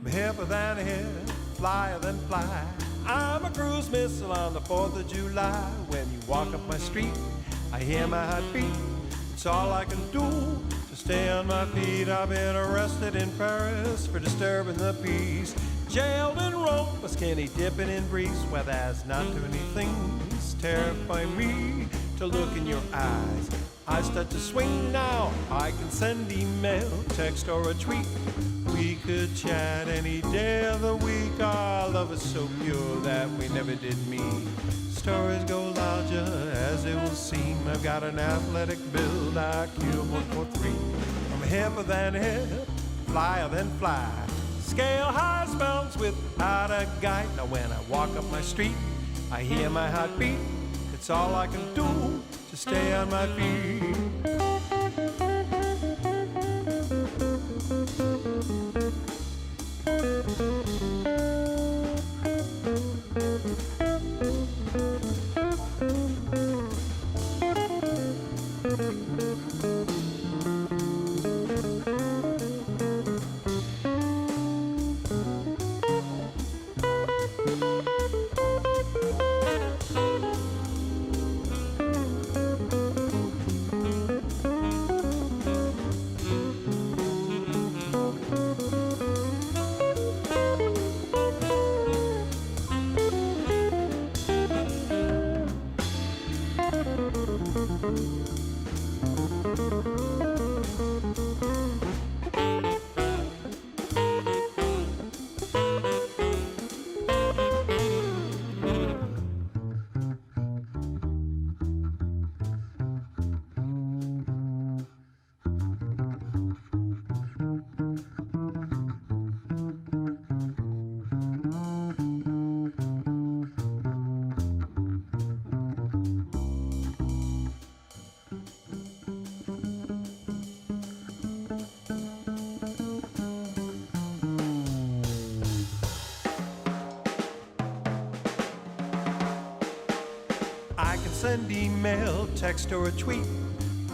I'm hipper than hip, flyer than fly. I'm a cruise missile on the 4th of July. When you walk up my street, I hear my heart beat. It's all I can do to stay on my feet. I've been arrested in Paris for disturbing the peace. Jailed in Rome for skinny dipping in Greece, where there's not too many things terrifying me to look in your eyes. I start to swing now. I can send email, text, or a tweet. We could chat any day of the week. Our love is so pure that we never did meet. Stories go larger as it will seem. I've got an athletic build, IQ 143. I'm hipper than hip, flyer than fly. Scale high mountains without a guide. Now when I walk up my street, I hear my heart beat. It's all I can do to stay on my feet. I can send email, text, or a tweet.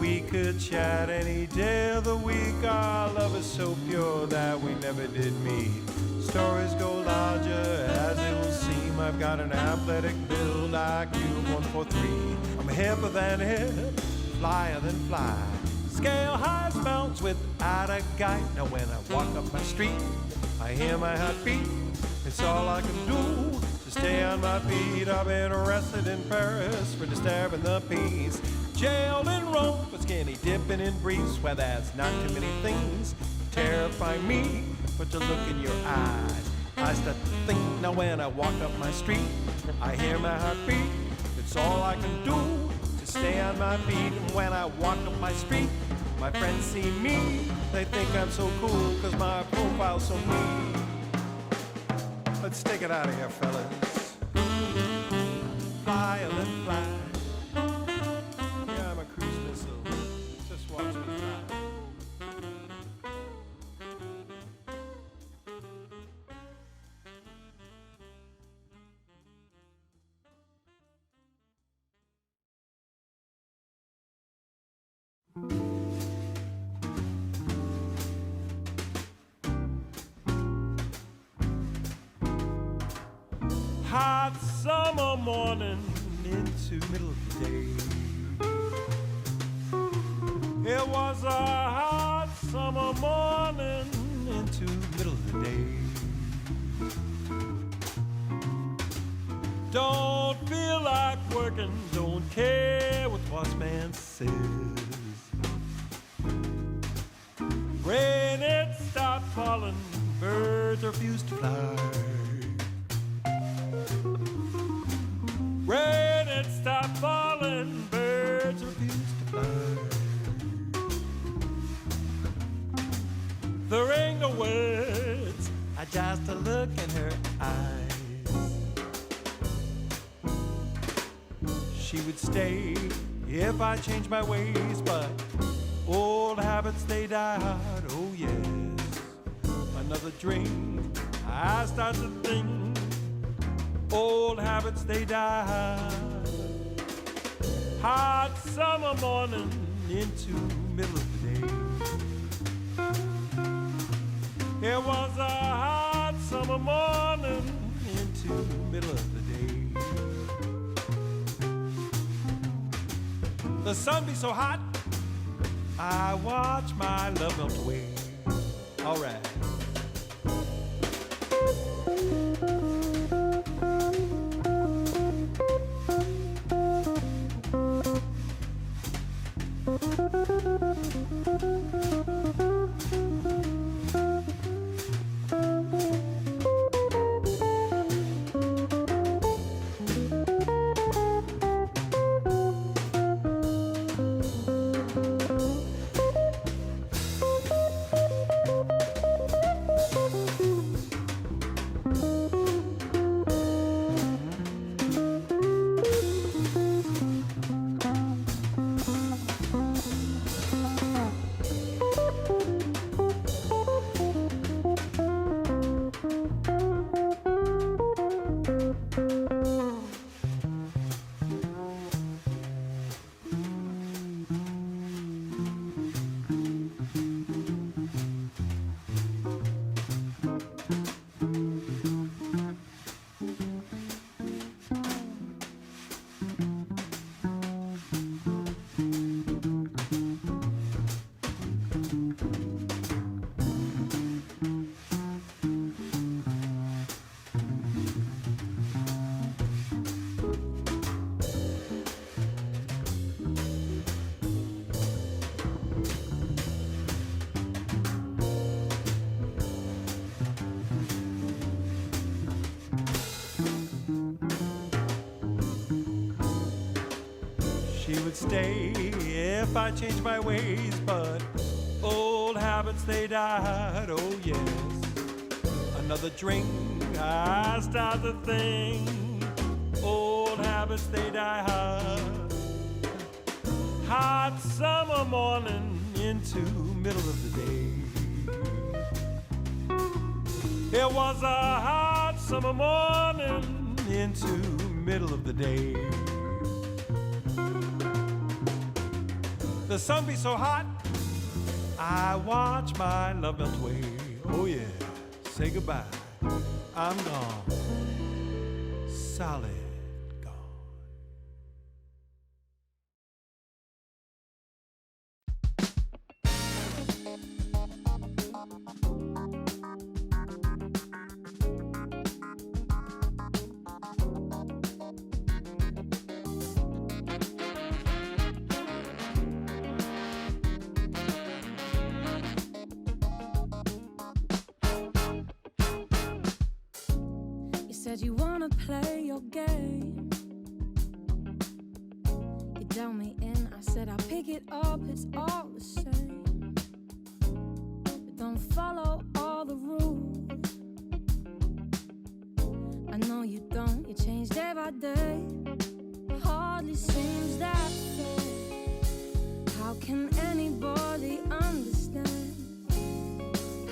We could chat any day of the week. Our love is so pure that we never did meet. Stories go larger as it will seem. I've got an athletic build, IQ 143. I'm hipper than hip, flyer than fly. Scale high mountains without a guide. Now when I walk up my street, I hear my heart beat. It's all I can do to stay on my feet. I've been arrested in Paris for disturbing the peace. Jailed in Rome for skinny dipping in Greece, where there's not too many things terrify me but to look in your eyes. I start to think now when I walk up my street, I hear my heart beat. It's all I can do to stay on my feet. And when I walk up my street, my friends see me. They think I'm so cool cause my profile's so mean. Let's take it out of here, fellas. Fly and then fly. Yeah, I'm a cruise missile. Just watch me fly. Hot summer morning into middle of the day. It was a hot summer morning into middle of the day. Don't feel like working, don't care what the boss man says. Rain, it stopped falling, birds refused to fly. Rain, it stopped falling, birds refused to fly. There ain't no words, I just a look in her eyes. She would stay if I changed my ways, but old habits, they die hard, oh yes. Another drink, I start to think, old habits, they die hard. Hot summer morning into middle of the day. It was a hot summer morning into middle of the day. The sun be so hot, I watch my love melt away. All right. She would stay if I changed my ways, but old habits, they died, oh yes. Another drink, I start to think, old habits, they die hard. Hot summer morning into middle of the day. It was a hot summer morning into middle of the day. The sun be so hot, I watch my love melt away. Oh yeah, say goodbye, I'm gone, solid gone. Said you wanna play your game. You dealt me in, I said I'll pick it up, it's all the same. But don't follow all the rules. I know you don't, you change day by day. Hardly seems that fair. How can anybody understand?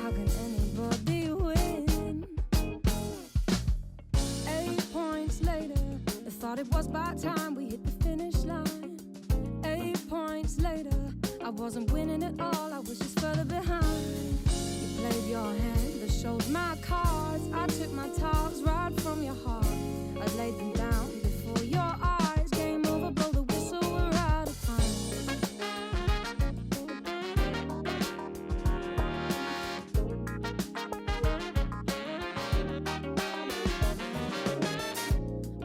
How can anybody win? 8 points later, I thought it was about time we hit the finish line. 8 points later, I wasn't winning at all, I was just further behind. You played your hand, I showed my cards. I took my talks right from your heart. I laid them down before your eyes. Game over, blow the whistle, we're out of time.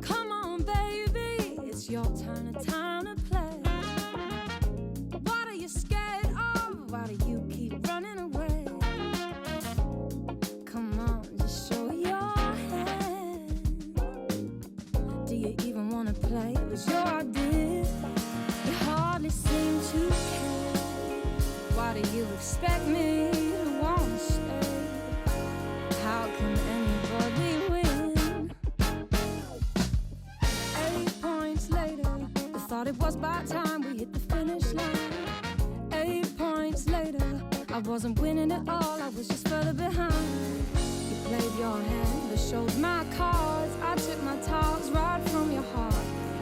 Come on, baby, it's your turn, a time to play. What are you scared of? Why do you keep running away? Come on, just show your hand. Do you even want to play? It was your idea. You hardly seem to care. Why do you expect me to want to stay? How can anybody win? 8 points later, I thought it was about time we hit the finish line. 8 points later, I wasn't winning at all, I was just further behind. You played your hand, I showed my cards. I took my talks right from your heart.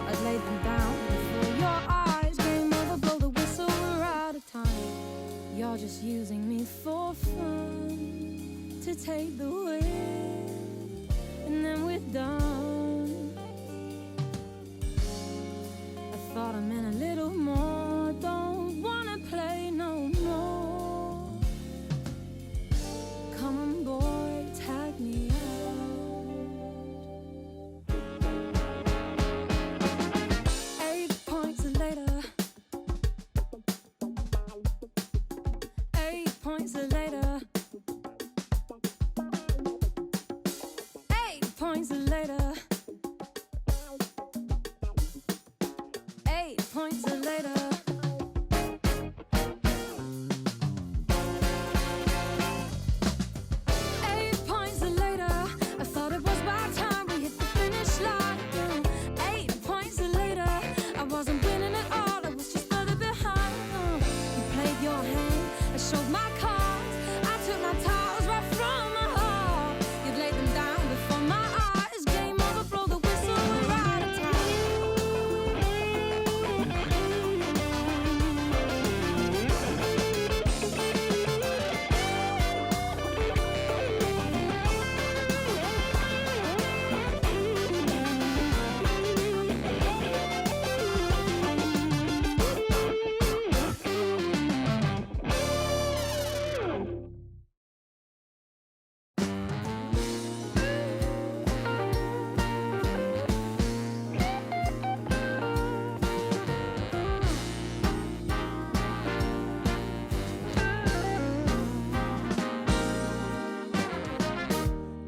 I laid them down before your eyes. Game over, blow the whistle, we're out of time. You're just using me for fun, to take the win. and then we're done. I thought I meant a little more. Don't wanna play no more. Come on, boy, tag me out. 8 points later. 8 points later. 8 points later. 8 points later. 8 points later. I thought it was about time we hit the finish line. 8 points later. I wasn't winning at all, I was just further behind. You played your hand, I showed my cards. I took my towels right from my heart. You laid them down before my eyes. Game over, blow the whistle, we're out of time.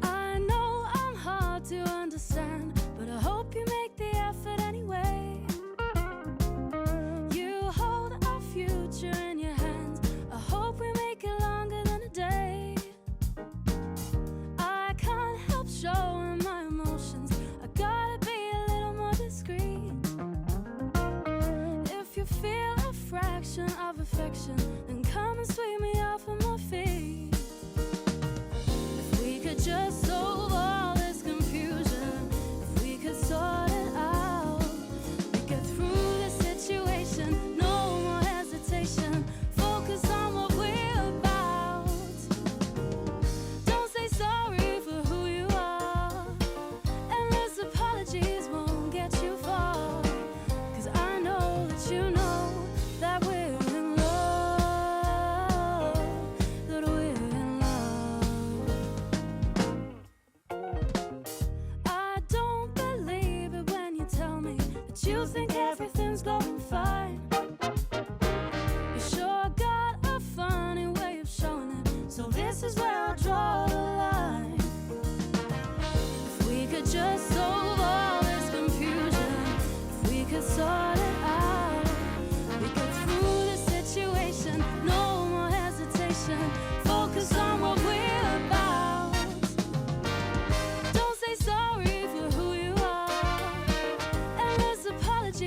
I know I'm hard to understand, but I hope you make the effort anyway. You hold our future in your hands. I hope we make it longer than a day. I can't help showing my emotions. I gotta be a little more discreet. If you feel a fraction of affection, then come and sweep me off of my feet. If we could just solve all this confusion, if we could sort it out, we get through this situation, no more hesitation, focus on what we're about. Don't say sorry for who you are, endless apologies won't get you far. 'Cause I know that you know that we're in love, that we're in love. I don't believe it when you tell me that you think everything's going fine. You sure got a funny way of showing it, so this is where I draw the line. If we could just solve all this confusion, if we could sort it out, we get through this situation, no more hesitation, focus on what we're about. Don't say sorry for who you are, endless apologies